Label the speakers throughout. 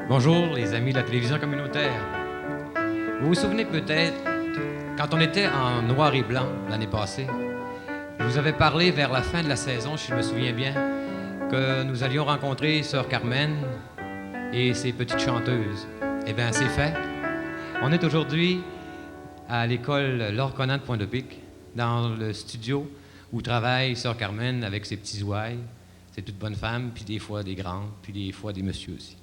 Speaker 1: Bonjour les amis de la télévision communautaire. Vous vous souvenez peut-être, quand on était en noir et blanc l'année passée, je vous avais parlé vers la fin de la saison, si je me souviens bien, que nous allions rencontrer Sœur Carmen et ses petites chanteuses. Eh bien, c'est fait. On est aujourd'hui à l'école Laure Conant de Pointe-de-Pic, dans le studio où travaille Sœur Carmen avec ses petits ouailles, ses toutes bonnes femmes, puis des fois des grandes, puis des fois des messieurs aussi.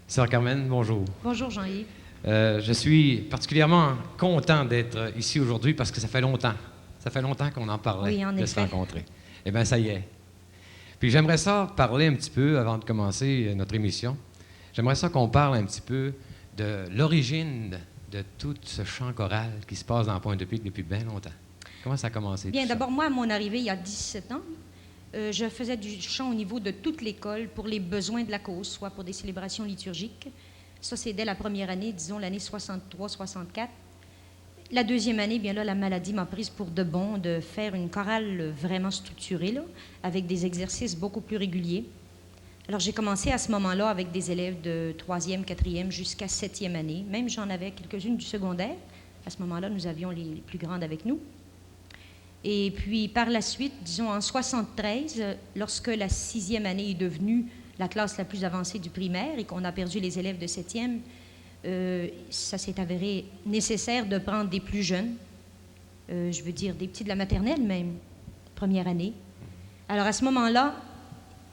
Speaker 1: Sœur Carmen, bonjour.
Speaker 2: Bonjour Jean-Yves.
Speaker 1: Je suis particulièrement content d'être ici aujourd'hui parce que ça fait longtemps. Ça fait longtemps qu'on en parlait,
Speaker 2: Oui, en
Speaker 1: de se
Speaker 2: effet.
Speaker 1: rencontrer. Eh bien, ça y est. Puis j'aimerais ça parler un petit peu, avant de commencer notre émission, j'aimerais ça qu'on parle un petit peu de l'origine de tout ce chant choral qui se passe dans Pointe-de-Pic depuis bien longtemps. Comment ça a commencé?
Speaker 2: Bien,
Speaker 1: tout ça?
Speaker 2: d'abord, moi, à mon arrivée, il y a 17 ans, je faisais du chant au niveau de toute l'école pour les besoins de la cause, soit pour des célébrations liturgiques. Ça, c'est dès la première année, disons l'année 63-64. La deuxième année, bien là, la maladie m'a prise pour de bon de faire une chorale vraiment structurée, là, avec des exercices beaucoup plus réguliers. Alors, j'ai commencé à ce moment-là avec des élèves de 3e, 4e jusqu'à 7e année. Même j'en avais quelques-unes du secondaire. À ce moment-là, nous avions les plus grandes avec nous. Et puis, par la suite, disons en 73, lorsque la 6e année est devenue la classe la plus avancée du primaire et qu'on a perdu les élèves de 7e, ça s'est avéré nécessaire de prendre des plus jeunes, je veux dire des petits de la maternelle même, première année. Alors, à ce moment-là,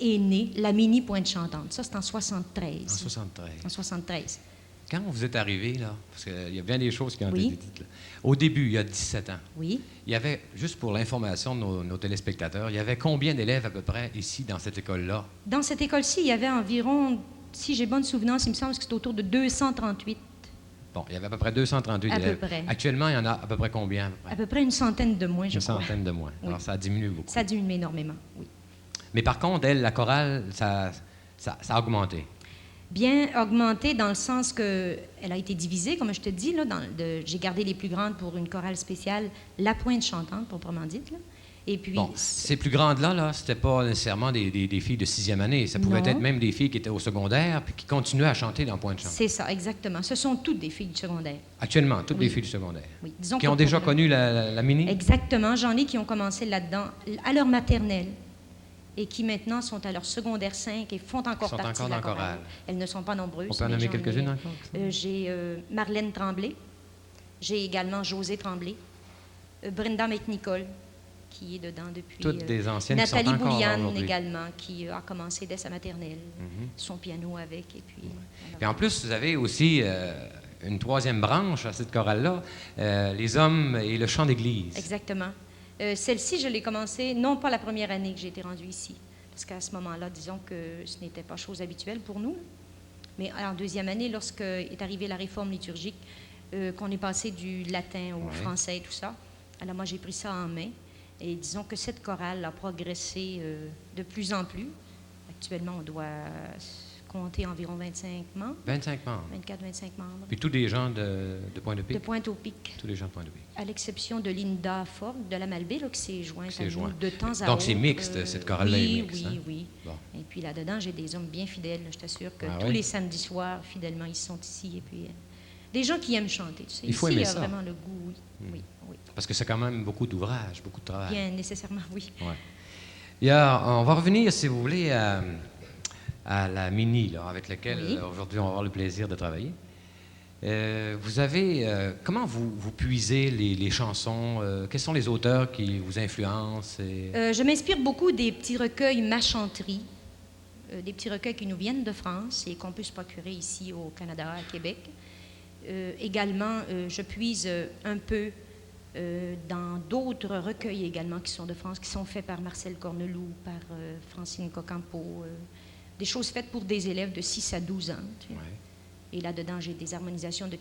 Speaker 2: est née la mini Pointe Chantante. Ça, c'est en 73.
Speaker 1: En 73.
Speaker 2: En 73.
Speaker 1: Quand vous êtes arrivé, là, parce qu'il y a bien des choses qui ont
Speaker 2: Oui.
Speaker 1: été dites, là. Au début, il y a 17 ans,
Speaker 2: Oui.
Speaker 1: il y avait, juste pour l'information de nos téléspectateurs, il y avait combien d'élèves à peu près ici, dans cette école-là?
Speaker 2: Dans cette école-ci, il y avait environ, si j'ai bonne souvenance, il me semble que c'est autour de 238,
Speaker 1: Bon, il y avait à peu près 238
Speaker 2: à peu
Speaker 1: élèves.
Speaker 2: près.
Speaker 1: Actuellement, il y en a à peu près combien? À peu près?
Speaker 2: À peu près une centaine de moins, je
Speaker 1: Une
Speaker 2: crois.
Speaker 1: centaine de moins.
Speaker 2: Oui.
Speaker 1: Alors, ça a diminué beaucoup.
Speaker 2: Ça diminue énormément, oui.
Speaker 1: Mais par contre, elle, la chorale, ça a augmenté.
Speaker 2: Bien augmenté dans le sens qu'elle a été divisée, comme je te dis. Là, j'ai gardé les plus grandes pour une chorale spéciale, la Pointe Chantante, proprement dite. Là. Et puis,
Speaker 1: Bon, ces plus grandes-là, c'était pas nécessairement des filles de 6e année. Ça pouvait
Speaker 2: Non.
Speaker 1: être même des filles qui étaient au secondaire puis qui continuaient à chanter dans Pointe-Chant.
Speaker 2: c'est ça, exactement. Ce sont toutes des filles du secondaire.
Speaker 1: Actuellement, toutes
Speaker 2: Oui.
Speaker 1: les filles du secondaire.
Speaker 2: Oui. Disons
Speaker 1: Qui
Speaker 2: que
Speaker 1: ont déjà
Speaker 2: pour-
Speaker 1: connu la mini?
Speaker 2: Exactement. J'en ai qui ont commencé là-dedans à leur maternelle et qui maintenant sont à leur secondaire 5 et font encore
Speaker 1: Sont
Speaker 2: partie
Speaker 1: encore
Speaker 2: de la
Speaker 1: dans la
Speaker 2: chorale.
Speaker 1: chorale.
Speaker 2: Elles ne sont pas nombreuses.
Speaker 1: On peut en
Speaker 2: mais
Speaker 1: nommer
Speaker 2: j'en
Speaker 1: quelques-unes
Speaker 2: ai,
Speaker 1: encore?
Speaker 2: J'ai Marlène Tremblay. J'ai également José Tremblay. Brenda McNicol, qui est dedans depuis.
Speaker 1: Toutes des anciennes qui
Speaker 2: Nathalie
Speaker 1: sont encore là
Speaker 2: Bouliane
Speaker 1: aujourd'hui.
Speaker 2: également, qui a commencé dès sa maternelle.
Speaker 1: Mhm.
Speaker 2: Son piano avec. Et puis,
Speaker 1: Et en plus, vous avez aussi une troisième branche à cette chorale-là, les hommes et le chant d'église.
Speaker 2: Exactement. Celle-ci, je l'ai commencée, non pas la première année que j'ai été rendue ici, parce qu'à ce moment-là, disons que ce n'était pas chose habituelle pour nous. Mais en deuxième année, lorsque est arrivée la réforme liturgique, qu'on est passé du latin au
Speaker 1: Ouais.
Speaker 2: français et tout ça, alors moi, j'ai pris ça en main. Et disons que cette chorale a progressé de plus en plus. Actuellement, on doit compter environ 25 membres,
Speaker 1: 25 membres.
Speaker 2: 24-25 membres,
Speaker 1: Puis tous des gens de
Speaker 2: de
Speaker 1: Pointe-de-Pic.
Speaker 2: Pointe-au-Pic.
Speaker 1: Tous les gens de Pointe-de-Pic.
Speaker 2: À l'exception de Linda Ford de la Malbaie, là, qui s'est jointe
Speaker 1: Qui s'est
Speaker 2: à nous
Speaker 1: jointe.
Speaker 2: de temps à
Speaker 1: Donc,
Speaker 2: autre.
Speaker 1: c'est mixte, cette chorale-là est
Speaker 2: oui,
Speaker 1: mixte,
Speaker 2: Oui,
Speaker 1: hein?
Speaker 2: oui.
Speaker 1: Bon.
Speaker 2: Et puis là-dedans, j'ai des hommes bien fidèles. Je t'assure que
Speaker 1: Ah
Speaker 2: tous
Speaker 1: oui?
Speaker 2: les samedis soirs, fidèlement, ils sont ici. Et puis, des gens qui aiment chanter. Tu sais.
Speaker 1: Il faut
Speaker 2: Ici,
Speaker 1: aimer
Speaker 2: il y a
Speaker 1: ça.
Speaker 2: vraiment le goût, oui. Oui, oui.
Speaker 1: Parce que c'est quand même beaucoup d'ouvrages, beaucoup de travail.
Speaker 2: Bien nécessairement, oui.
Speaker 1: Ouais. On va revenir, si vous voulez, à la mini, là, avec laquelle
Speaker 2: Oui.
Speaker 1: aujourd'hui on va avoir le plaisir de travailler. Vous avez. Comment vous puisez les chansons? Quels sont les auteurs qui vous influencent?
Speaker 2: Je m'inspire beaucoup des petits recueils Ma Chanterie, des petits recueils qui nous viennent de France et qu'on peut se procurer ici au Canada, à Québec. Également, je puise un peu dans d'autres recueils également qui sont de France, qui sont faits par Marcel Corneloup, par Francine Cocampo, des choses faites pour des élèves de 6 à 12 ans. Tu sais.
Speaker 1: Ouais.
Speaker 2: Et là-dedans, j'ai des harmonisations de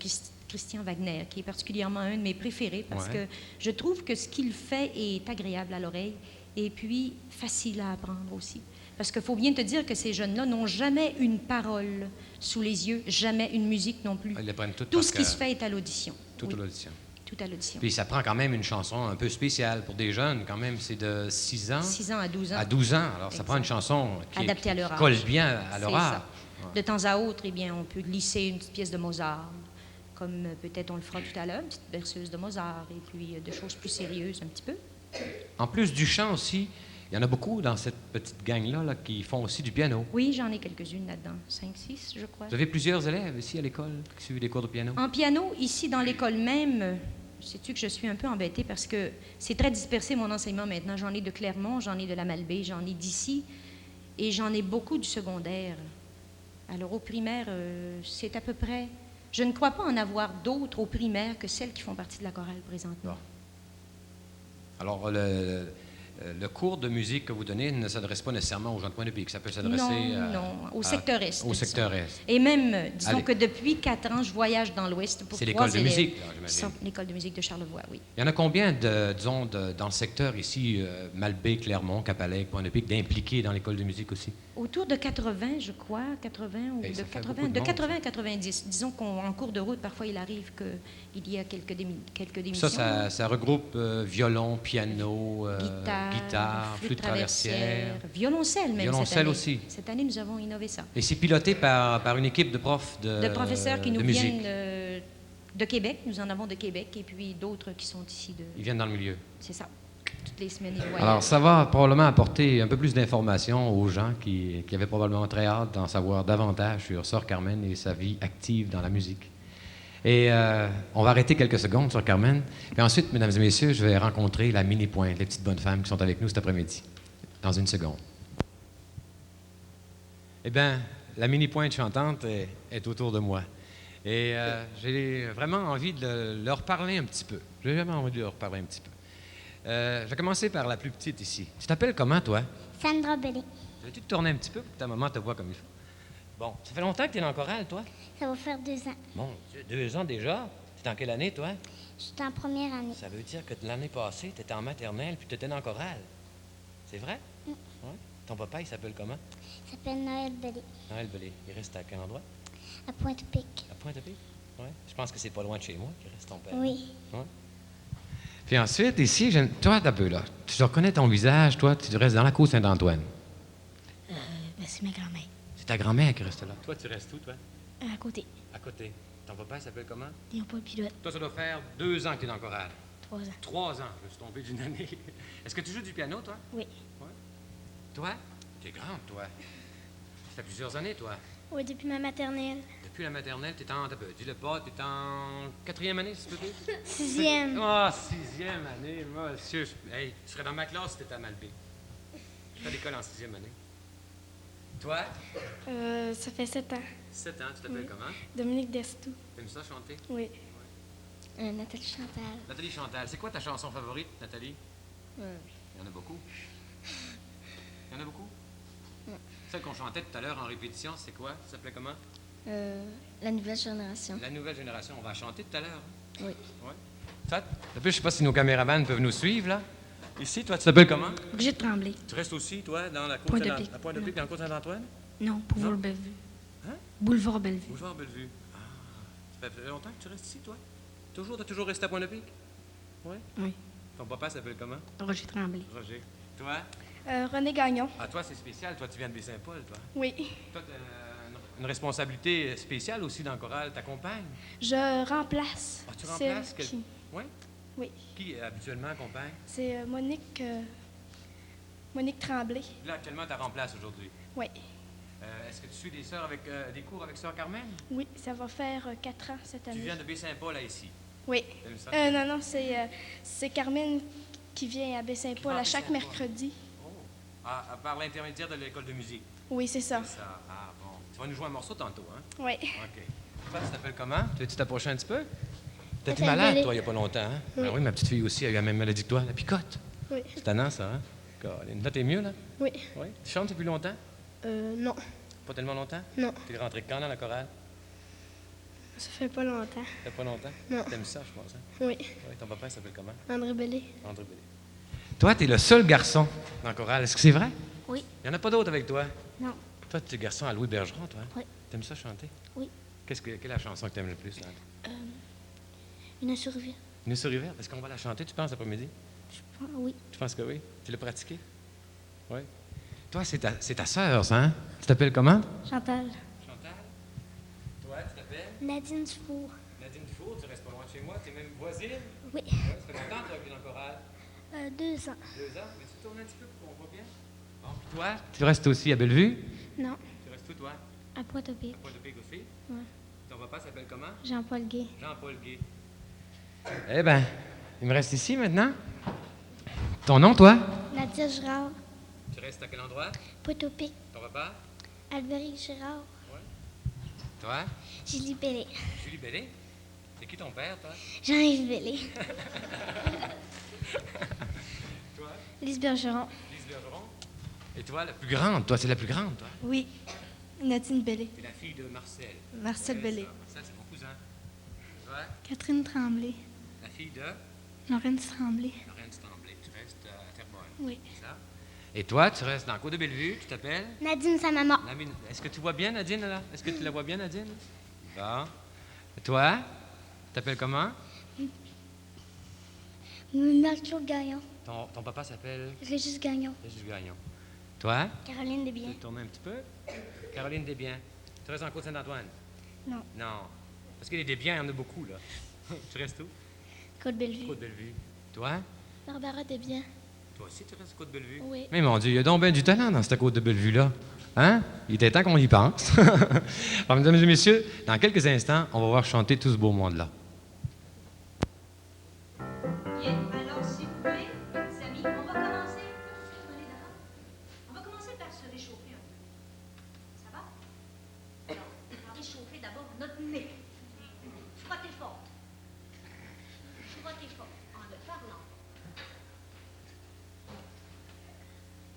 Speaker 2: Christian Wagner, qui est particulièrement un de mes préférés, parce
Speaker 1: Ouais.
Speaker 2: que je trouve que ce qu'il fait est agréable à l'oreille et puis facile à apprendre aussi. Parce qu'il faut bien te dire que ces jeunes-là n'ont jamais une parole sous les yeux, jamais une musique non plus.
Speaker 1: Ils les prennent toutes
Speaker 2: Tout
Speaker 1: par
Speaker 2: ce qui
Speaker 1: cœur,
Speaker 2: se fait est à l'audition.
Speaker 1: toute
Speaker 2: Oui,
Speaker 1: l'audition.
Speaker 2: tout à l'audition.
Speaker 1: Puis ça prend quand même une chanson un peu spéciale pour des jeunes, quand même. C'est de 6 ans
Speaker 2: 6 ans à 12 ans.
Speaker 1: à 12 ans. Alors ça
Speaker 2: Exact.
Speaker 1: prend une chanson
Speaker 2: Adaptée à leur
Speaker 1: qui
Speaker 2: âge.
Speaker 1: colle bien à leur
Speaker 2: C'est
Speaker 1: âge.
Speaker 2: ça. De temps à autre, eh bien, on peut glisser une petite pièce de Mozart, comme peut-être on le fera tout à l'heure, une petite berceuse de Mozart, et puis de choses plus sérieuses un petit peu.
Speaker 1: En plus du chant aussi, il y en a beaucoup dans cette petite gang-là là, qui font aussi du piano.
Speaker 2: Oui, j'en ai quelques-unes là-dedans, 5, 6, je crois.
Speaker 1: Vous avez plusieurs élèves ici à l'école qui suivent des cours de piano?
Speaker 2: En piano, ici, dans l'école même, sais-tu que je suis un peu embêtée parce que c'est très dispersé, mon enseignement, maintenant. J'en ai de Clermont, j'en ai de la Malbaie, j'en ai d'ici, et j'en ai beaucoup du secondaire. Alors, au primaire, c'est à peu près... Je ne crois pas en avoir d'autres au primaire que celles qui font partie de la chorale présentement.
Speaker 1: Bon. Alors, le cours de musique que vous donnez ne s'adresse pas nécessairement aux gens de Pointe-de-Pique. Ça peut s'adresser
Speaker 2: au secteur Est.
Speaker 1: au secteur Est.
Speaker 2: Et même, disons que depuis 4 ans, je voyage dans l'Ouest pour 3 élèves.
Speaker 1: C'est l'école de musique, j'imagine.
Speaker 2: L'école de musique de Charlevoix, oui.
Speaker 1: Il y en a combien, dans le secteur ici, Malbaie, Clermont, Capalec, Pointe-de-Pique, d'impliqués dans l'école de musique aussi?
Speaker 2: Autour de 80, je crois, 80 ou de 80, de 80 à 90. Disons qu'en cours de route, parfois, il arrive qu'il y a quelques démissions.
Speaker 1: Ça regroupe violon, piano, guitare, flûte traversière.
Speaker 2: Violoncelle, même,
Speaker 1: violoncelle
Speaker 2: cette année.
Speaker 1: aussi.
Speaker 2: Cette année, nous avons innové ça.
Speaker 1: Et c'est piloté par une équipe de profs
Speaker 2: de professeurs qui nous
Speaker 1: de musique.
Speaker 2: viennent de Québec. Nous en avons de Québec, et puis d'autres qui sont ici.
Speaker 1: Ils viennent dans le milieu.
Speaker 2: C'est ça. Toutes les semaines, ils voyagent.
Speaker 1: Alors, ça va probablement apporter un peu plus d'informations aux gens qui avaient probablement très hâte d'en savoir davantage sur Sœur Carmen et sa vie active dans la musique. Et on va arrêter quelques secondes sur Carmen. Et ensuite, mesdames et messieurs, je vais rencontrer la mini-pointe, les petites bonnes femmes qui sont avec nous cet après-midi, dans une seconde. Eh bien, la mini-pointe chantante est autour de moi. Et j'ai vraiment envie de leur parler un petit peu. J'ai vraiment envie de leur parler un petit peu. Je vais commencer par la plus petite ici. Tu t'appelles comment, toi?
Speaker 3: Sandra Bellet.
Speaker 1: Veux-tu te tourner un petit peu pour que ta maman te voie comme il faut? Bon, ça fait longtemps que tu es dans le choral, toi?
Speaker 3: Ça va faire 2 ans.
Speaker 1: Bon, 2 ans déjà? C'est en quelle année, toi?
Speaker 3: Je suis en première année.
Speaker 1: Ça veut dire que l'année passée, tu étais en maternelle puis tu étais dans le choral. C'est vrai? Ouais. Ton papa, il s'appelle comment?
Speaker 3: Il s'appelle Noël Bellet.
Speaker 1: Noël Bellet. Il reste à quel endroit?
Speaker 3: À Pointe-Pique.
Speaker 1: À Pointe-à-Pique? Oui. Je pense que c'est pas loin de chez moi qu'il reste ton père.
Speaker 3: Oui.
Speaker 1: Ouais. Puis ensuite, ici, toi, t'as peu là. Tu reconnais ton visage, toi, tu restes dans la cour Saint-Antoine.
Speaker 3: C'est ma grand-mère.
Speaker 1: C'est ta grand-mère qui reste là. Toi, tu restes où, toi?
Speaker 3: À côté.
Speaker 1: À côté. Ton papa, il s'appelle comment?
Speaker 3: Léopold Pilote.
Speaker 1: Toi, ça doit faire 2 ans que tu es dans le choral.
Speaker 3: 3 ans.
Speaker 1: 3 ans. Je me suis tombé d'une année. Est-ce que tu joues du piano, toi?
Speaker 3: Oui.
Speaker 1: Ouais. Toi? T'es grande, toi. Ça fait plusieurs années, toi.
Speaker 3: Oui, depuis ma maternelle.
Speaker 1: Depuis la maternelle, t'es en... Dis-le pas, t'es en 4e année, si tu peux dire?
Speaker 3: 6e.
Speaker 1: Ah, 6e année, monsieur. Hey, tu serais dans ma classe si t'étais à Malbaie. Je fais l'école en 6e année. Toi?
Speaker 3: Ça fait 7 ans.
Speaker 1: 7 ans, tu t'appelles comment?
Speaker 3: Dominique Destou.
Speaker 1: T'aimes ça chanter?
Speaker 3: Oui. Nathalie Chantal.
Speaker 1: Nathalie Chantal, c'est quoi ta chanson favorite, Nathalie? Il y en a beaucoup. Il y en a beaucoup? Celle qu'on chantait tout à l'heure en répétition, c'est quoi? Ça s'appelait comment?
Speaker 3: La nouvelle génération.
Speaker 1: La nouvelle génération. On va chanter tout à l'heure. Hein?
Speaker 3: Oui.
Speaker 1: Ouais. Toi, je sais pas si nos caméramans peuvent nous suivre, là. Ici, toi, tu t'appelles comment?
Speaker 3: Brigitte Tremblay.
Speaker 1: Tu restes aussi, toi, dans la cour
Speaker 3: Pointe-de-Pique.
Speaker 1: à Pointe-de-Pique, dans le cours Saint-Antoine?
Speaker 3: Non, Boulevard Bellevue.
Speaker 1: Hein?
Speaker 3: Boulevard Bellevue.
Speaker 1: Boulevard Bellevue. Ah, ça fait longtemps que tu restes ici, toi? T'as toujours resté à Pointe-de-Pique? Oui.
Speaker 3: Oui.
Speaker 1: Ton papa s'appelle comment?
Speaker 3: Roger Tremblay.
Speaker 1: Roger. Toi?
Speaker 4: René Gagnon.
Speaker 1: Ah, toi, c'est spécial. Toi, tu viens de Baie-Saint-Paul, toi.
Speaker 4: Oui.
Speaker 1: Toi, t'as une responsabilité spéciale aussi dans le choral. T'accompagnes?
Speaker 4: Je remplace.
Speaker 1: Ah, tu remplaces
Speaker 4: celle
Speaker 1: quel...
Speaker 4: qui-
Speaker 1: Oui?
Speaker 4: Oui.
Speaker 1: Qui habituellement accompagne?
Speaker 4: C'est Monique Tremblay.
Speaker 1: Là, actuellement, tu remplaces aujourd'hui.
Speaker 4: Oui.
Speaker 1: Est-ce que tu suis des cours avec Sœur Carmen?
Speaker 4: Oui, ça va faire 4 ans cette
Speaker 1: Tu
Speaker 4: année.
Speaker 1: viens de Baie-Saint-Paul à ici.
Speaker 4: Oui.
Speaker 1: T'aimes ça?
Speaker 4: Non, c'est Carmen qui vient à
Speaker 1: Qui
Speaker 4: Baie-Saint-Paul
Speaker 1: va à
Speaker 4: à chaque
Speaker 1: Baie-Saint-Paul.
Speaker 4: mercredi.
Speaker 1: Oh. Ah, par l'intermédiaire de l'école de musique.
Speaker 4: Oui, c'est ça.
Speaker 1: C'est ça. Ah, bon. Tu vas nous jouer un morceau tantôt, hein?
Speaker 4: Oui.
Speaker 1: OK. Toi, tu t'appelles comment? Tu veux-tu t'approcher un petit peu? T'étais
Speaker 3: m'appelle
Speaker 1: malade,
Speaker 3: Billy.
Speaker 1: toi, il n'y a pas longtemps, hein?
Speaker 4: Oui.
Speaker 1: Ah oui, ma petite fille aussi a eu la même maladie que toi, la picote.
Speaker 4: Oui.
Speaker 1: C'est tannant, ça, hein? Colin. Là, t'es mieux, là?
Speaker 4: Oui.
Speaker 1: Oui. Tu chantes depuis longtemps?
Speaker 4: Non.
Speaker 1: Pas tellement longtemps?
Speaker 4: Non.
Speaker 1: T'es rentré quand dans la chorale?
Speaker 4: Ça fait pas longtemps.
Speaker 1: Ça fait pas longtemps?
Speaker 4: Non.
Speaker 1: T'aimes ça, je pense, hein?
Speaker 4: Oui.
Speaker 1: Oui, ton papa, il s'appelle comment?
Speaker 4: André Bellet.
Speaker 1: André Bellet. Toi, t'es le seul garçon dans le choral. Est-ce que c'est vrai?
Speaker 3: Oui.
Speaker 1: Il n'y en a pas d'autres avec toi?
Speaker 3: Non.
Speaker 1: Toi, tu es garçon à Louis Bergeron, toi?
Speaker 3: Oui.
Speaker 1: T'aimes ça chanter?
Speaker 3: Oui.
Speaker 1: Quelle est la chanson que t'aimes le plus, là?
Speaker 3: Une survie.
Speaker 1: Une sur Rivière? Est-ce qu'on va la chanter, tu penses, après-midi?
Speaker 3: Oui.
Speaker 1: Tu penses que oui? Tu l'as pratiqué? Oui. Toi, c'est ta sœur, ça, hein? Tu t'appelles comment?
Speaker 3: Chantal.
Speaker 1: Chantal.
Speaker 3: Nadine Dufour.
Speaker 1: Nadine Dufour, tu restes pas loin de chez moi, tu es même voisine.
Speaker 3: Oui.
Speaker 1: Ouais, ça fait longtemps que tu as vu dans le choral?
Speaker 3: 2 ans.
Speaker 1: 2 ans. Mais tu tournes un petit peu pour qu'on voit bien. Bon, puis toi? Tu restes aussi à Bellevue?
Speaker 3: Non.
Speaker 1: Tu restes où, toi?
Speaker 3: À Pointe-au-Pic.
Speaker 1: À Pointe-au-Pic aussi?
Speaker 3: Ouais.
Speaker 1: Ton papa s'appelle comment?
Speaker 3: Jean-Paul Gay.
Speaker 1: Jean-Paul Gay. Eh ben, il me reste ici maintenant. Ton nom, toi?
Speaker 3: Nadia Girard.
Speaker 1: Tu restes à quel endroit?
Speaker 3: Pointe-au-Pic.
Speaker 1: Ton papa?
Speaker 3: Albéric Girard.
Speaker 1: Toi?
Speaker 3: Julie Bellé.
Speaker 1: Julie Bellé? C'est qui ton père, toi?
Speaker 3: Jean-Yves Bellé.
Speaker 1: Toi?
Speaker 3: Lise Bergeron.
Speaker 1: Lise Bergeron? Et toi, la plus grande? Toi, c'est la plus grande, toi?
Speaker 4: Oui. Nadine Bellé.
Speaker 1: C'est la fille de Marcel.
Speaker 4: Marcel Bellé.
Speaker 1: Marcel, c'est mon cousin. Toi?
Speaker 3: Catherine Tremblay.
Speaker 1: La fille de
Speaker 3: Laurence Tremblay.
Speaker 1: Laurence Tremblay. Tu restes à Terrebonne.
Speaker 3: Oui.
Speaker 1: C'est ça? Et toi, tu restes dans le cours de Bellevue, tu t'appelles?
Speaker 3: Nadine, sa maman.
Speaker 1: Est-ce que tu vois bien, Nadine, là? Est-ce que tu la vois bien, Nadine? Bon. Et toi? Tu t'appelles comment?
Speaker 3: Marc-Claude Gagnon.
Speaker 1: Ton papa s'appelle
Speaker 3: Régis Gagnon.
Speaker 1: Régis Gagnon. Toi?
Speaker 3: Caroline
Speaker 1: Tu
Speaker 3: Desbiens.
Speaker 1: veux tourner un petit peu? Caroline Desbiens. Tu restes en Côte Saint-Antoine?
Speaker 3: Non.
Speaker 1: Non. Parce que les Desbiens, il y en a beaucoup, là. Tu restes où?
Speaker 3: Côte-Bellevue.
Speaker 1: Côte-Bellevue. Toi?
Speaker 3: Barbara Desbiens.
Speaker 1: Toi aussi, tu restes Côte-Bellevue?
Speaker 3: Oui.
Speaker 1: Mais mon Dieu, il y a donc bien du talent dans cette côte de Bellevue-là. Hein? Il était temps qu'on y pense. Alors, mesdames et messieurs, dans quelques instants, on va voir chanter tout ce beau monde-là.
Speaker 2: Bien, alors s'il vous plaît, petits amis, on va commencer. On va commencer par se réchauffer un peu. Ça va? Alors, on va réchauffer d'abord notre nez. Frottez fort. Frottez fort en le parlant.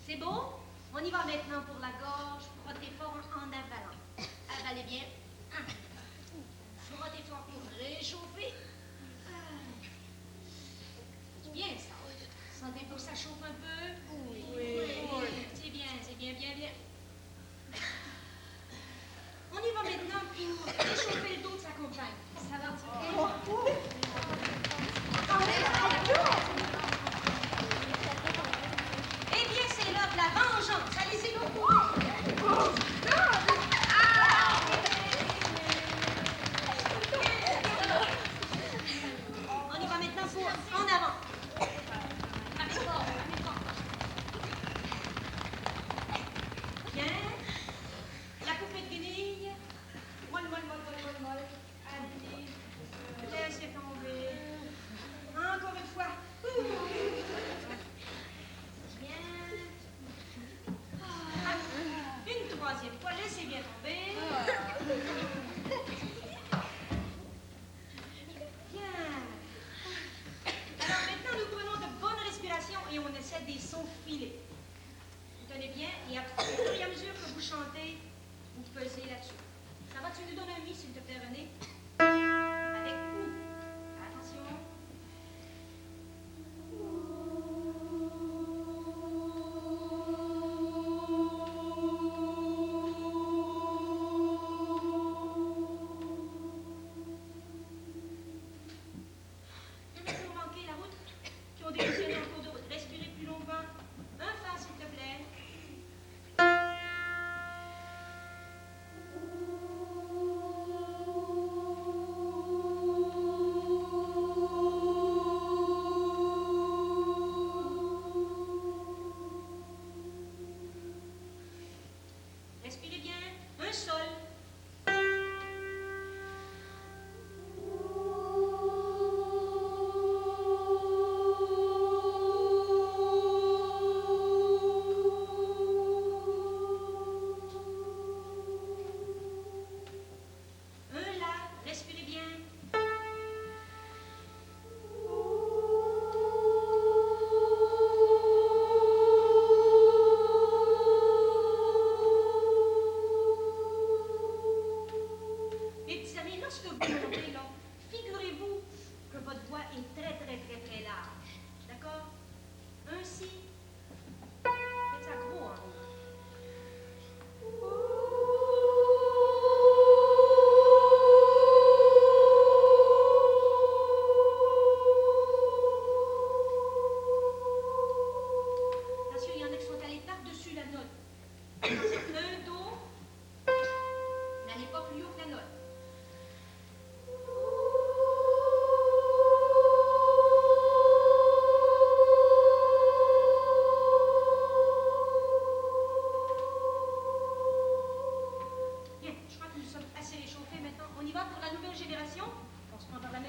Speaker 2: C'est beau? On y va maintenant pour la gorge. Frottez fort en avalant. Avalez bien. Frottez fort pour réchauffer. C'est bien ça. Sentez-vous que ça chauffe un peu? Oui. C'est bien, bien. On y va maintenant pour réchauffer le dos de sa compagne. Ça va? Eh bien, c'est l'heure de la vengeance. Allez-y, on y va maintenant pour en avant. Avec fort. Bien. La poupée de guenille. Molle. Allez. Laissez tomber. Encore une fois. Bien. Une troisième fois. Laissez bien tomber. Bien. Alors maintenant, nous prenons de bonnes respirations et on essaie des sons filés. Vous tenez bien et au fur et à mesure que vous chantez, vous pesez là-dessus. Ça va, tu nous donnes un mi, s'il te plaît, René? Avec ou. Attention. Il y en a qui ont manqué la route, qui ont démissionné en cours de route. Respirez plus longuement. Un fa, s'il te plaît. Respirez bien. Un sol. Un la. Respirez bien. génération. On se prend par la main.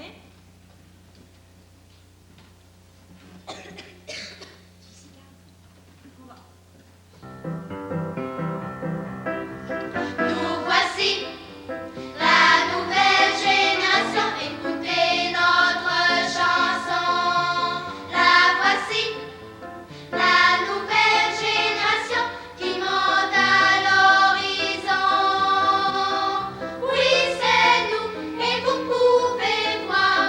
Speaker 5: Nous voici, la nouvelle génération, écoutez notre chanson. La voici, la nouvelle génération qui monte à l'horizon. Oui, c'est nous, et vous pouvez voir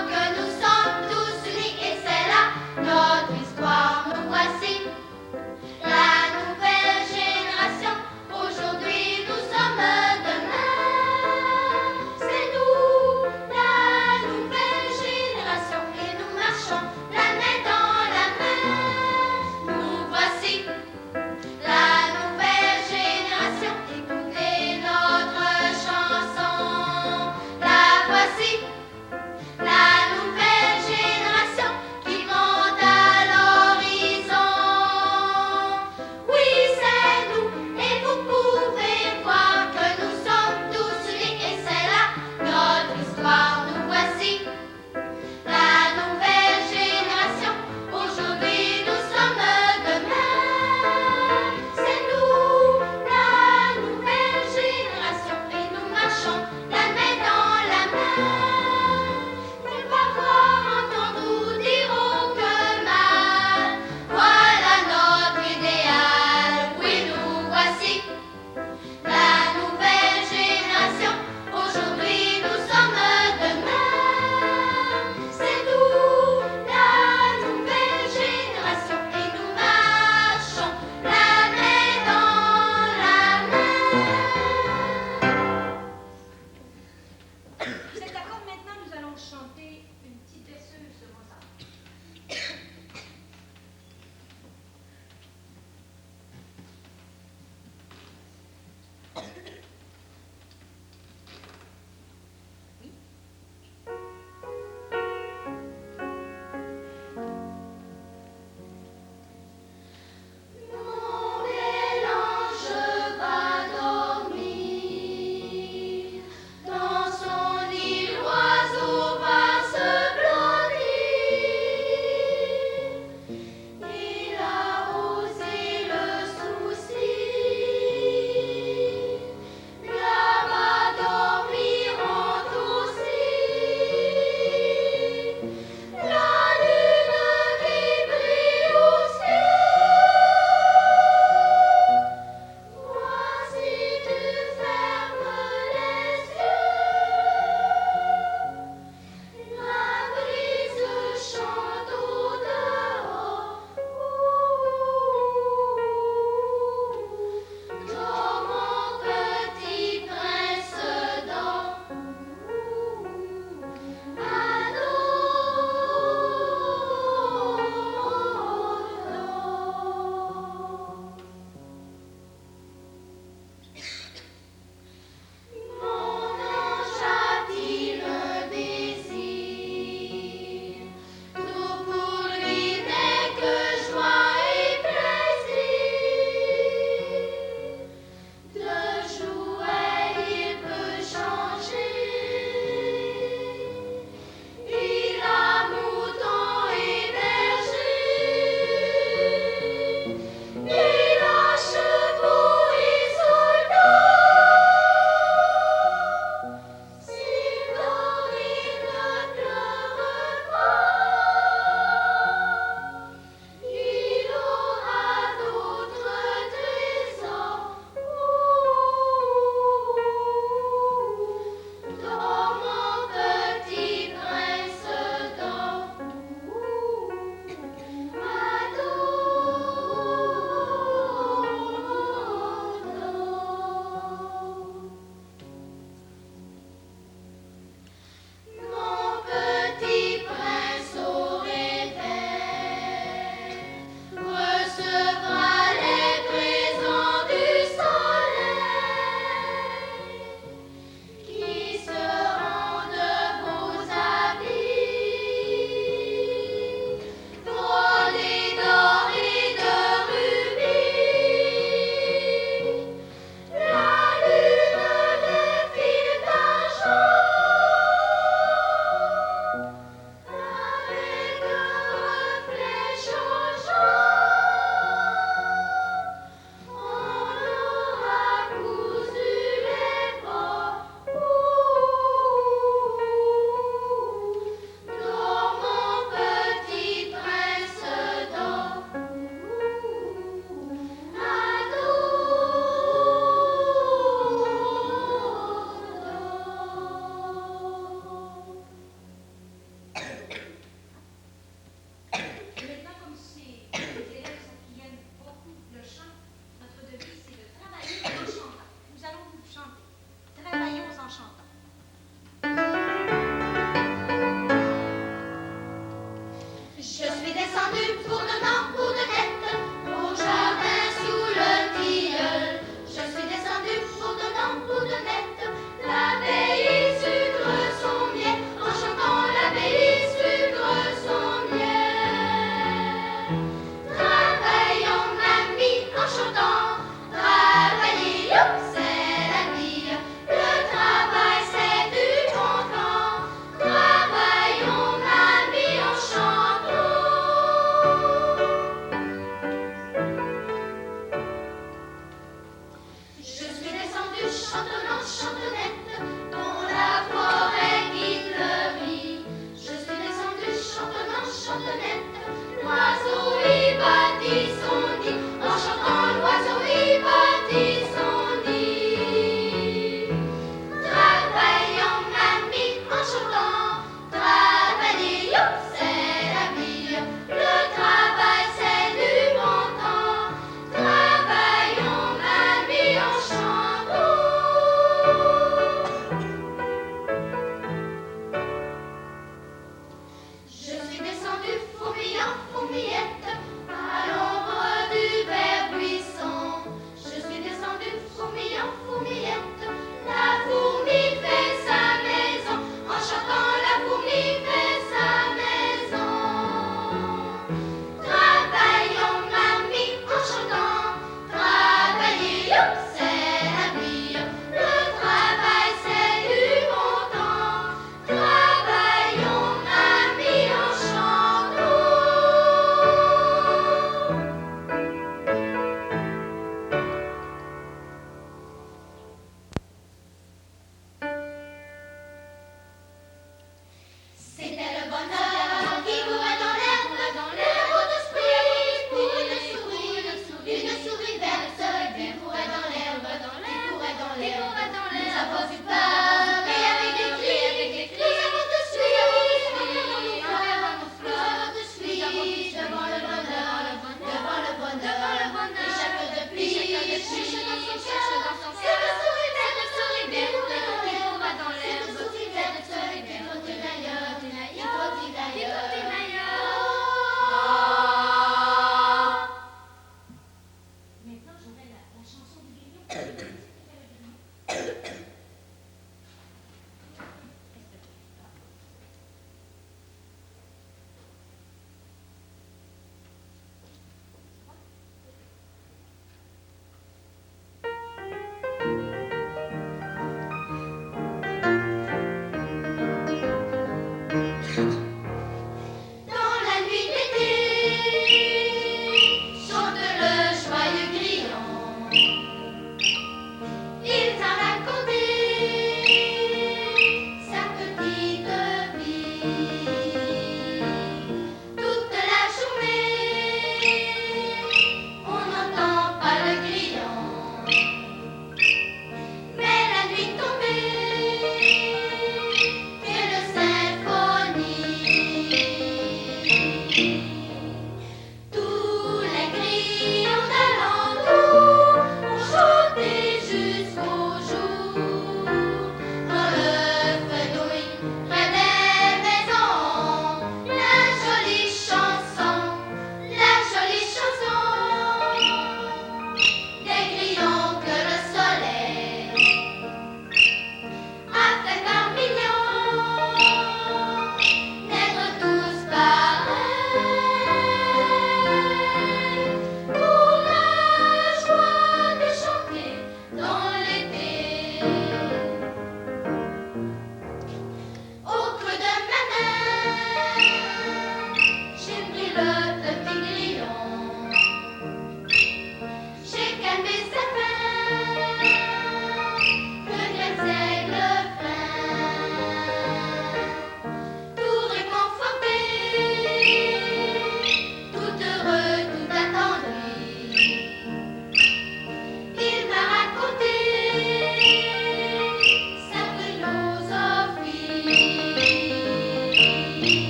Speaker 5: chantonnant, chantonnette, dont la forêt qui fleurit. Je suis descendue chantonnant, chantonnette, l'oiseau y bâtit son nid. En chantant, l'oiseau y bâtit son nid. Travaillant, mamie, en chantant, travailler, c'est la vie. Le travail, c'est du bon temps. Travaillons, mamie, en chantant. Je suis descendue fourmillant, fourmillette, à l'ombre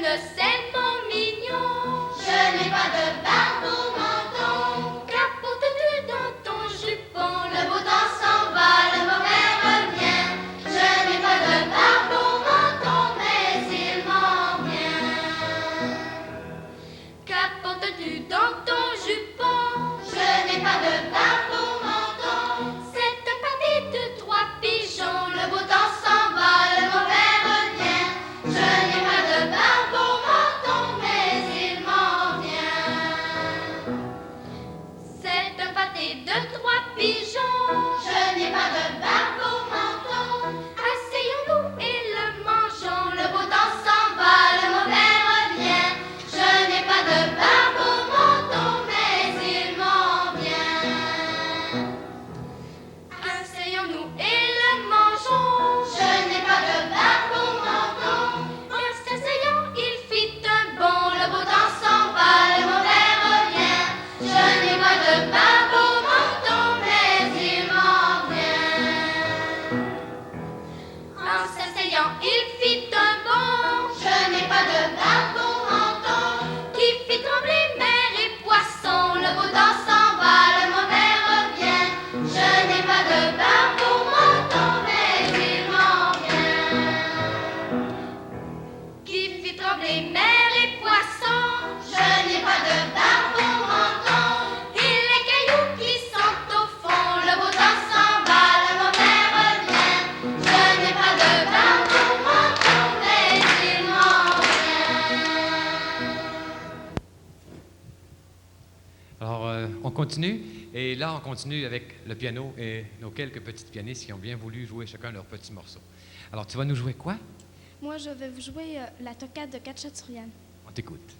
Speaker 5: le sais, mon mignon. Je n'ai pas de barbe au menton. Qu'apportes-tu dans ton jupon? Le beau temps s'en va, le mauvais revient. Je n'ai pas de barbe au menton, mais il m'en vient. Qu'apportes-tu dans ton jupon? Je n'ai pas de barbe au menton. C'est un pâté de 3 pigeons. Le beau temps s'en va, le mauvais revient. Je n'ai pas de barbe au menton, mais il m'en vient. C'est un pâté de 3 pigeons. Je n'ai pas de barbe au menton. Asseyons-nous et le mangeons. Le beau temps s'en va, le mauvais revient. Je n'ai pas de barbe au menton, mais il m'en vient. Asseyons-nous et le mangeons. Je n'ai pas de barbe au menton. En s'asseyant, il fit un bond. Le beau temps s'en va, le mauvais revient. Je n'ai pas de barbe au menton, mais il m'en vient. En s'asseyant, il fit un bond. Je n'ai pas de barbe au menton. Qui fit trembler mer et poisson. Le beau temps s'en va, le mauvais revient. Je n'ai pas de barbe au menton, mais il m'en vient. Qui fit trembler mer et poisson. Je n'ai pas de barbe au menton. Et les cailloux qui sont au fond. Le beau temps s'en va, le mauvais revient. Je n'ai pas de barbe au menton, mais il m'en vient.
Speaker 1: Alors, on continue. Et là, on continue avec le piano et nos quelques petites pianistes qui ont bien voulu jouer chacun leur petit morceau. Alors, tu vas nous jouer quoi?
Speaker 4: Moi, je vais vous jouer la toccade de Cacciaturian.
Speaker 1: On t'écoute.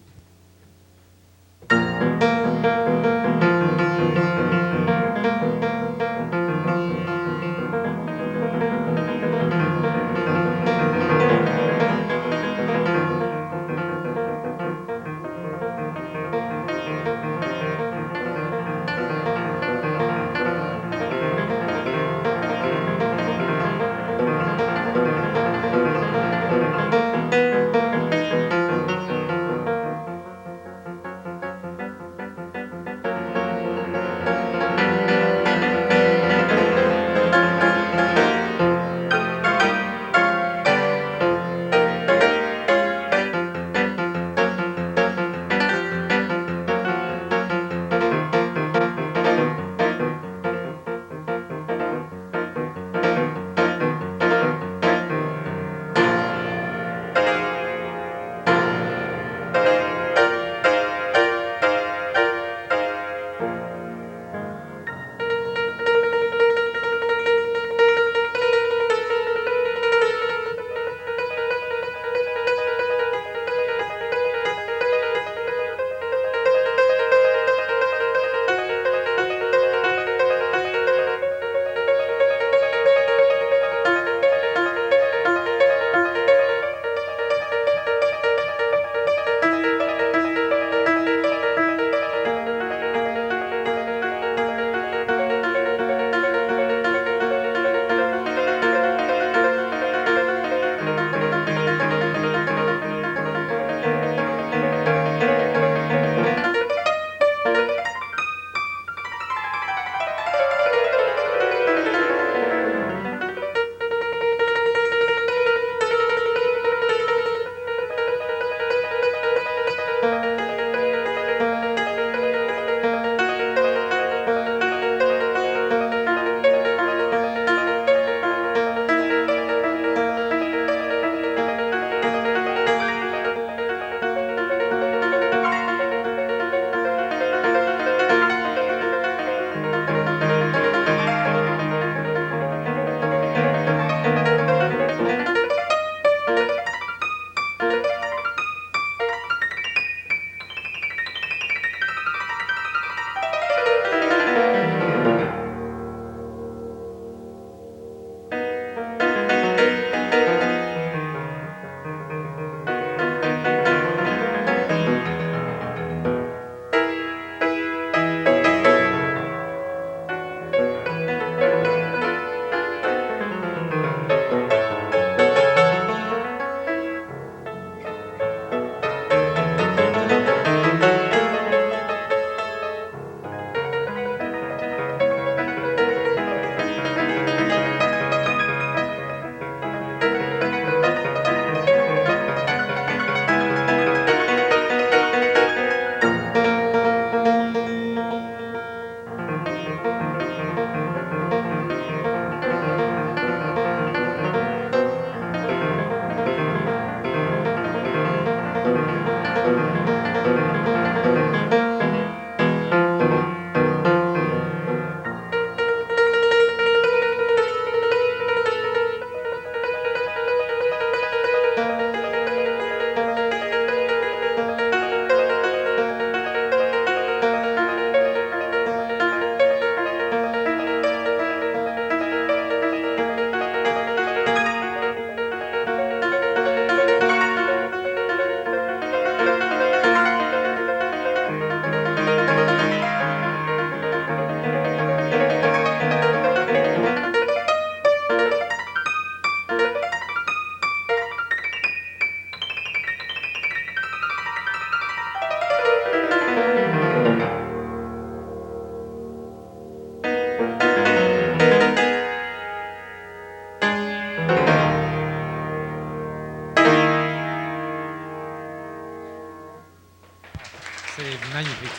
Speaker 1: c'est magnifique.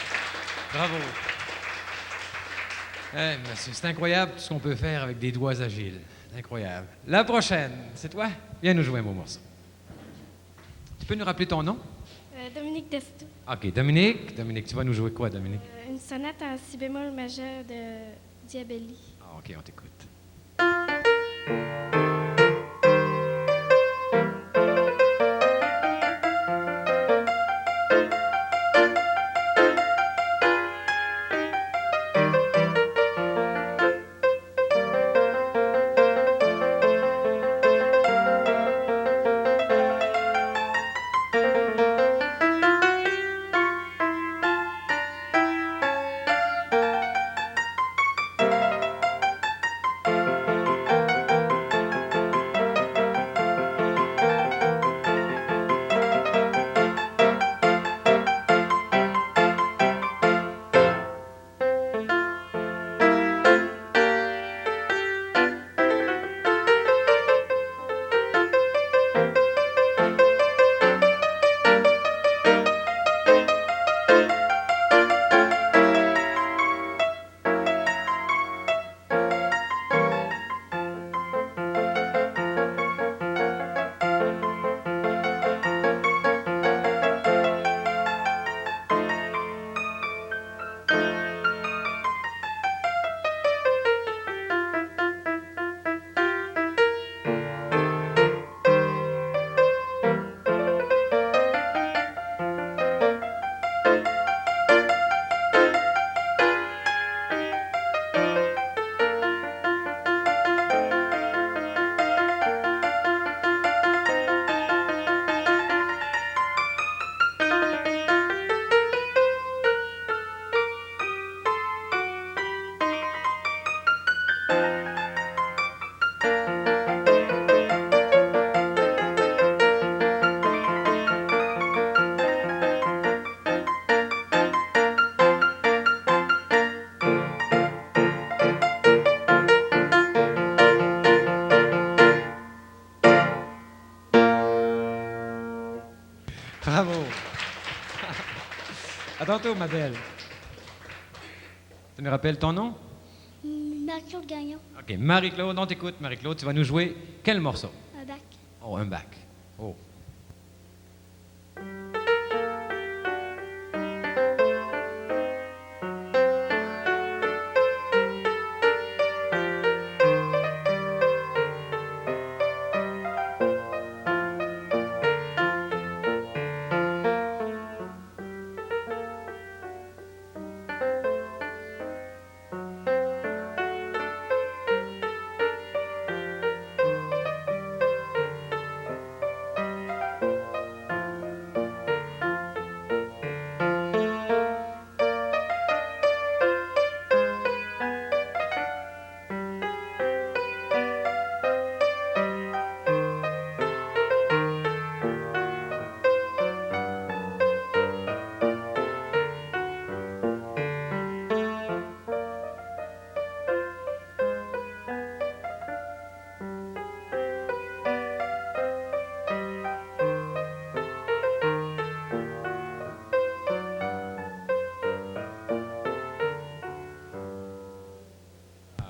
Speaker 1: Bravo. Eh, monsieur, c'est incroyable tout ce qu'on peut faire avec des doigts agiles. C'est incroyable. La prochaine, c'est toi? Viens nous jouer un beau morceau. Tu peux nous rappeler ton nom?
Speaker 4: Dominique Destou.
Speaker 1: OK, Dominique. Dominique, tu vas nous jouer quoi, Dominique?
Speaker 4: Une sonate en si bémol majeur de Diabelli.
Speaker 1: Ah, OK, on t'écoute. Bravo. À tantôt, ma belle. Tu me rappelles ton nom?
Speaker 3: Marc-Claude Gagnon.
Speaker 1: OK, Marie-Claude, on t'écoute. Marie-Claude, tu vas nous jouer quel morceau?
Speaker 3: Un bac.
Speaker 1: Oh, un bac. Oh.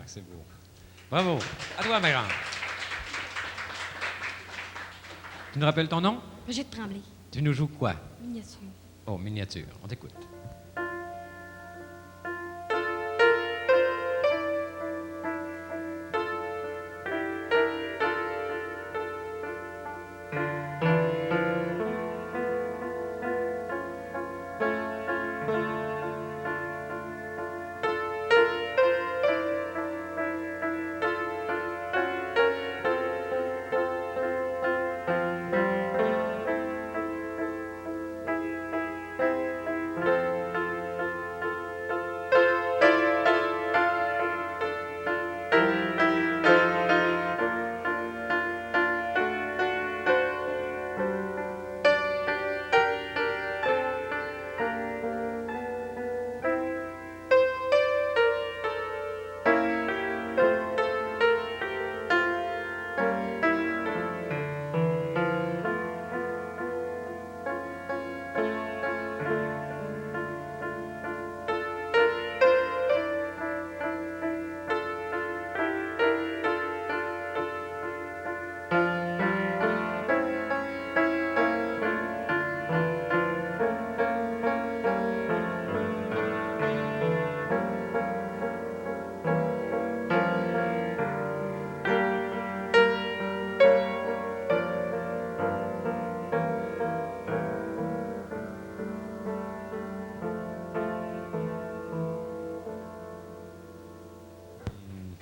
Speaker 1: C'est beau. Bravo. À toi, ma grande. Tu nous rappelles ton nom?
Speaker 2: Brigitte Tremblay,
Speaker 1: Tu nous joues quoi?
Speaker 2: miniature.
Speaker 1: Oh, miniature. On t'écoute.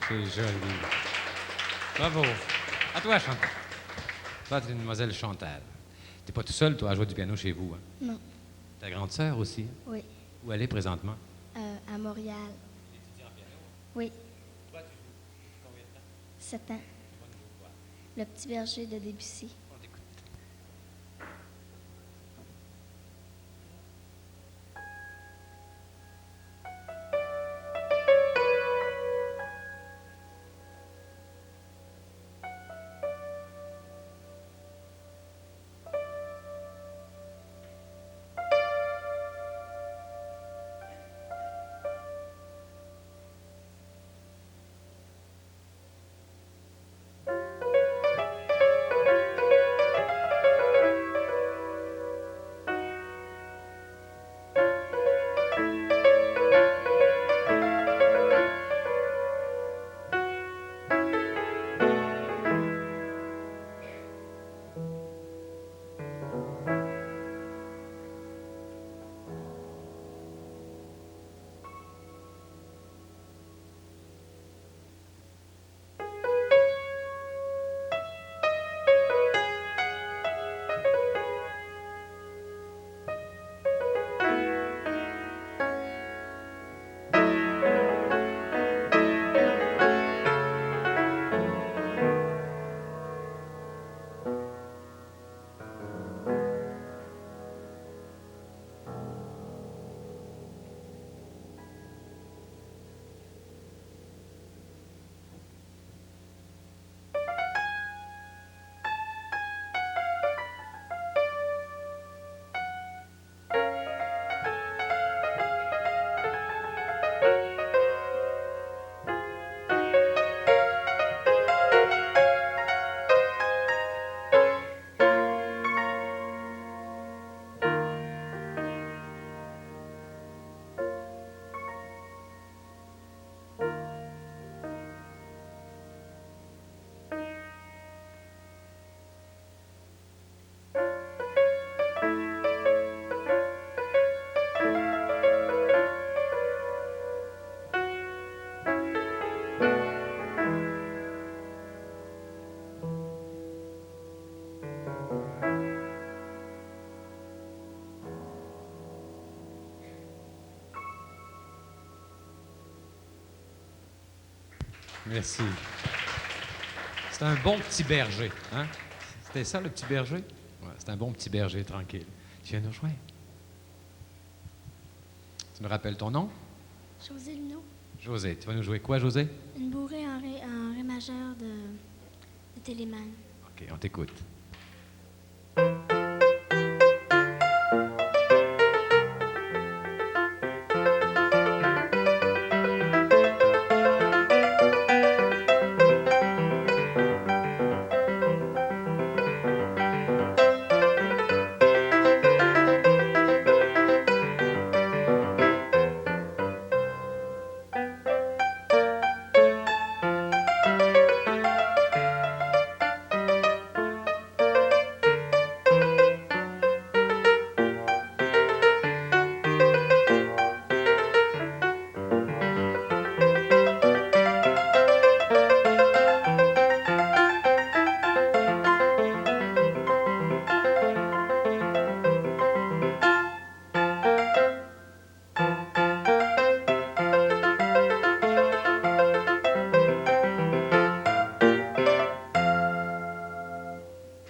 Speaker 1: C'est joli. Bravo. À toi, Chantal. Toi, tu es une demoiselle Chantal. T'es pas tout seul, toi, à jouer du piano chez vous. Hein?
Speaker 3: Non.
Speaker 1: Ta grande sœur aussi. Hein?
Speaker 3: Oui.
Speaker 1: Où elle est présentement?
Speaker 3: À Montréal. Oui.
Speaker 1: Toi, tu joues combien de temps?
Speaker 3: 7 ans. Le petit berger de Debussy.
Speaker 1: On t'écoute. Merci. C'est un bon petit berger, hein? C'était ça, le petit berger? Ouais, c'est un bon petit berger, tranquille. Tu viens nous rejoindre? Tu me rappelles ton nom?
Speaker 4: José Luneau.
Speaker 1: José. Tu vas nous jouer quoi, José?
Speaker 4: Une bourrée en ré majeur de Téléman.
Speaker 1: OK, on t'écoute.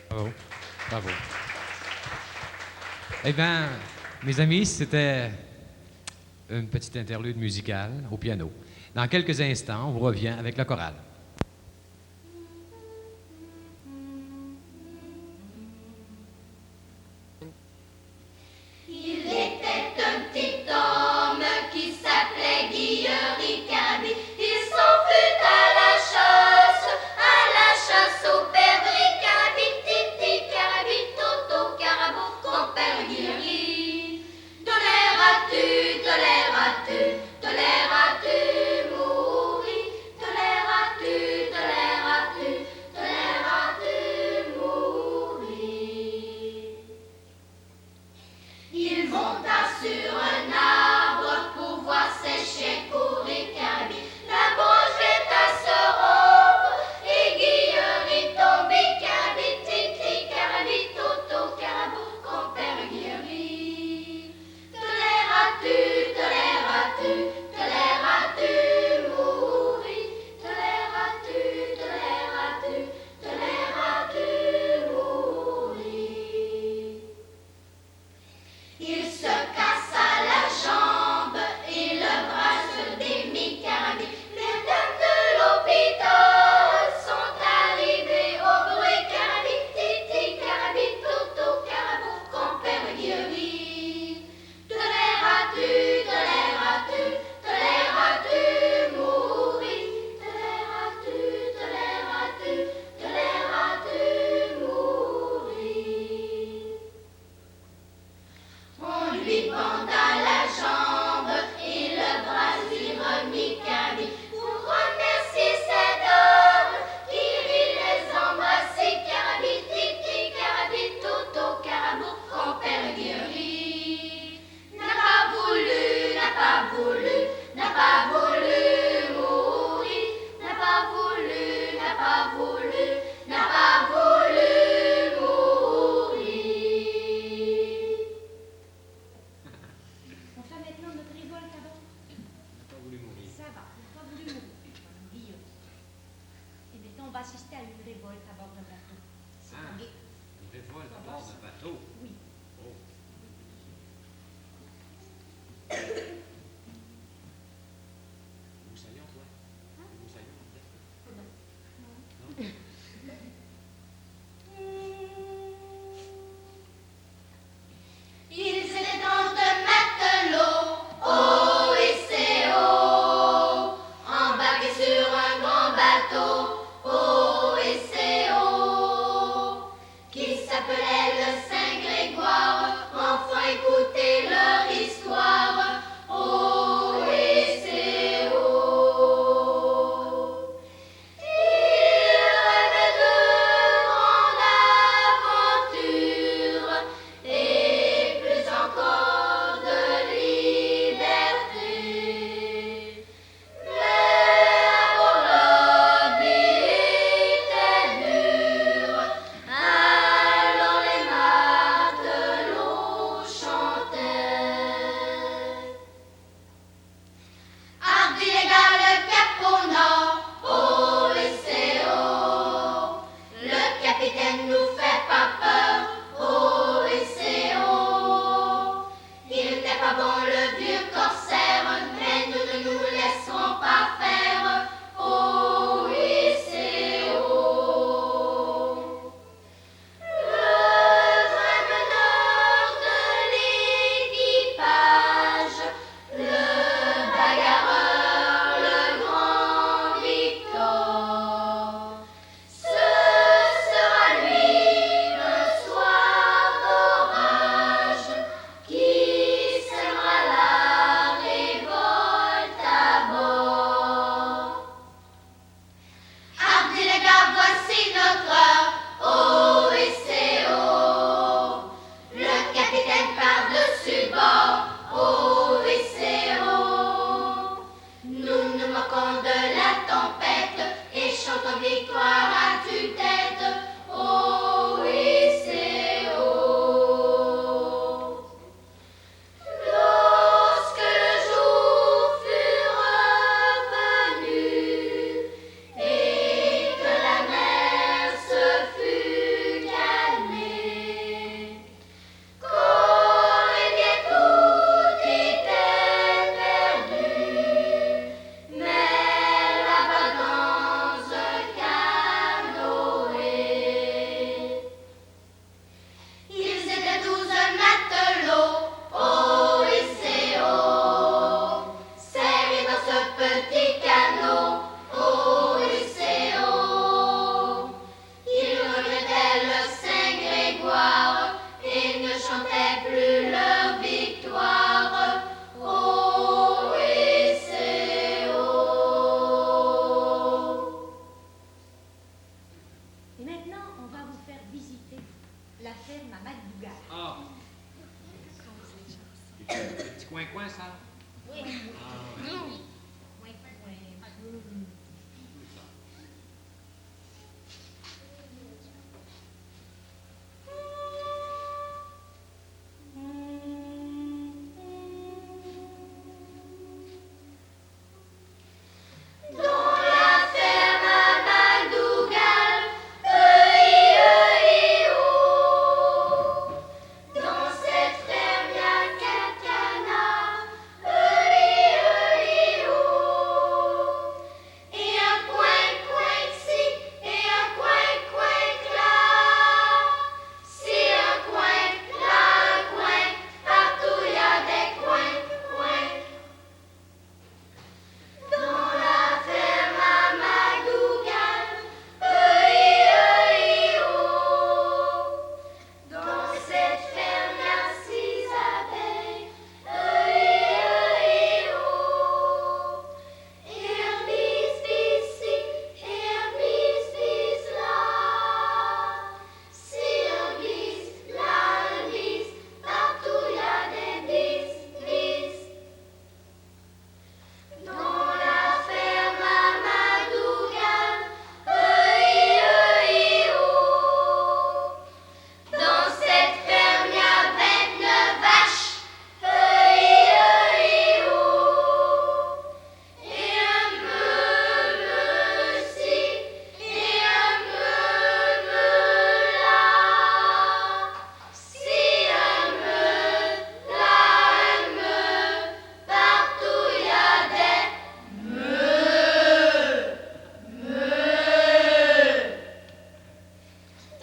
Speaker 1: Bravo. Bravo. Eh bien, mes amis, c'était une petite interlude musicale au piano. Dans quelques instants, on vous revient avec la chorale.
Speaker 5: Il était un petit homme qui s'appelait Guy Ricabi. Il s'en fut à la chasse au père Ricabi, Titi, Carabi, Toto, Carabo, compère Guy. Toléras-tu, toléras-tu, toléras-tu mourir? Toléras-tu, toléras-tu, toléras-tu mourir? Il plus leur victoire. Oh oui, c'est oh.
Speaker 2: Et maintenant, on va vous faire visiter la ferme à McDougall.
Speaker 1: Ah. Petit coin-coin, ça?
Speaker 2: Oui.
Speaker 5: Dans la ferme à McDougall, E-I-E-I-O. Dans cette ferme, y a 4 canards, E-I-E-I-O. Et un coin-coin-ci, et un coin-coin-là. Si un coin-là, un coin, partout y a des coins-coins. Dans la ferme à McDougall, E-I-E-I-O. Dans cette ferme, y a 6 abeilles, E-I-E-I-O. Et un bis-bis-ci, et un bis-bis-là. Si un bis, là un bis, partout y a des bis-bis. Dans la ferme à McDougall, E-I-E-I-O. Dans cette ferme, y a 29 vaches, E-I-E-I-O. Et un meu-meu-ci, et un meu-meu-là. Si un meu, là un meu, partout y a des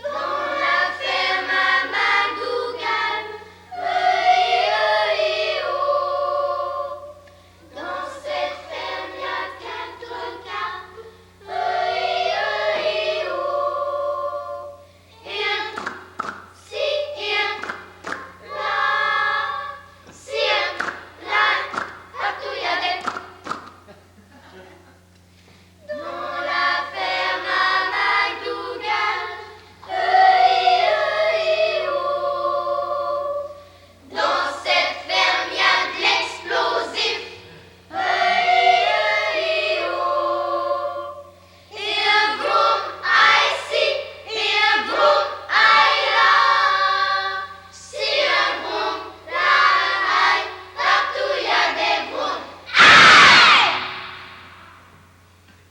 Speaker 5: dans la ferme à McDougall, E-I-E-I-O. Dans cette ferme, y a 4 carpes, E-I-E-I-O. Et un ci, et un là. Si un là, partout y a des dans la ferme à McDougall, E-I-E-I-O. Dans cette ferme, y a de l'explosif, E-I-E-I-O. Et un vroom, aïe ici, et un vroom, aïe là. Si un vroom, là un aïe, partout y a des vrooms.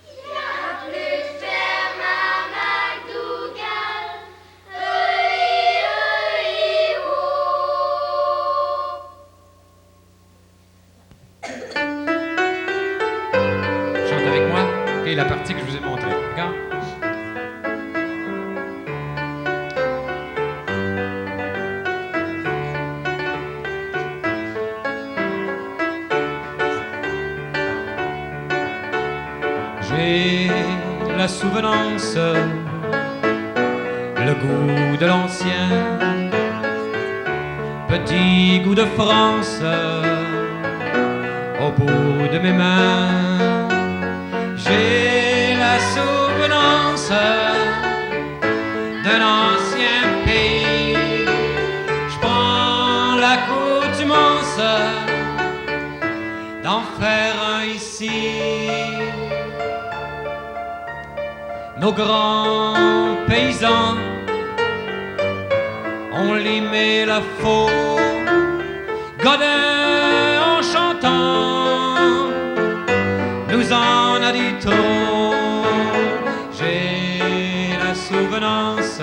Speaker 5: Y a plus de ferme à McDougall, E-I-E-I-O.
Speaker 1: Chante avec moi. OK, la partie que je vous ai montrée. D'accord? J'ai la souvenance, le goût de l'ancien, petit goût de France au bout de mes mains. J'ai la souvenance d'un ancien pays. Je prends l'accoutumance d'en faire un ici. Nos grands paysans ont limé la faux Godin en chantant nous en a dit trop. J'ai la souvenance,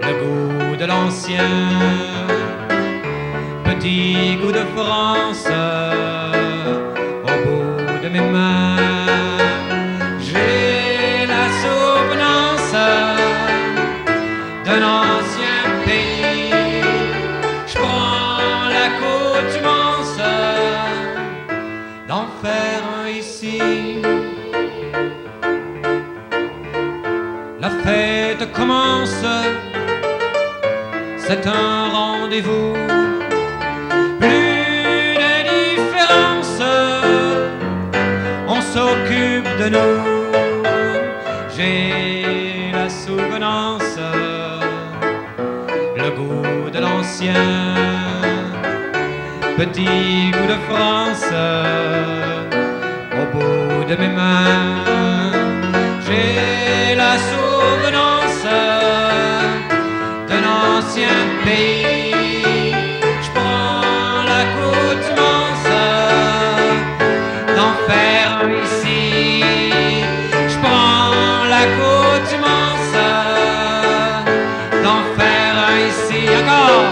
Speaker 1: le goût de l'ancien, petit goût de France au bout de mes mains. J'ai la souvenance d'un ancien pays. Je prends l'accoutumance d'en faire un ici. La fête commence, c'est un rendez-vous. Plus d'indifférence, on s'occupe de nous. J'ai la souvenance, le goût de l'ancien, petit goût de France au bout de mes mains. J'ai la souvenance d'un ancien pays. Je prends l'accoutumance d'en faire un ici. Je prends l'accoutumance d'en faire un ici. Encore.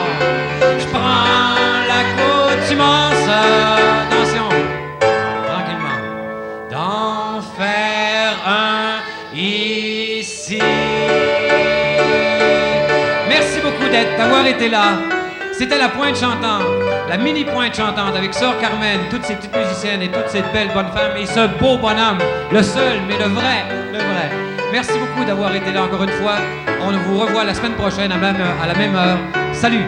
Speaker 1: Je prends l'accoutumance, attention, tranquillement, d'en faire un ici. Merci beaucoup d'avoir été là. C'était la pointe chantante, la mini pointe chantante avec Sœur Carmen, toutes ces petites musiciennes et toutes ces belles bonnes femmes et ce beau bonhomme, le seul, mais le vrai, le vrai. Merci beaucoup d'avoir été là encore une fois. On vous revoit la semaine prochaine à la même heure. Salut!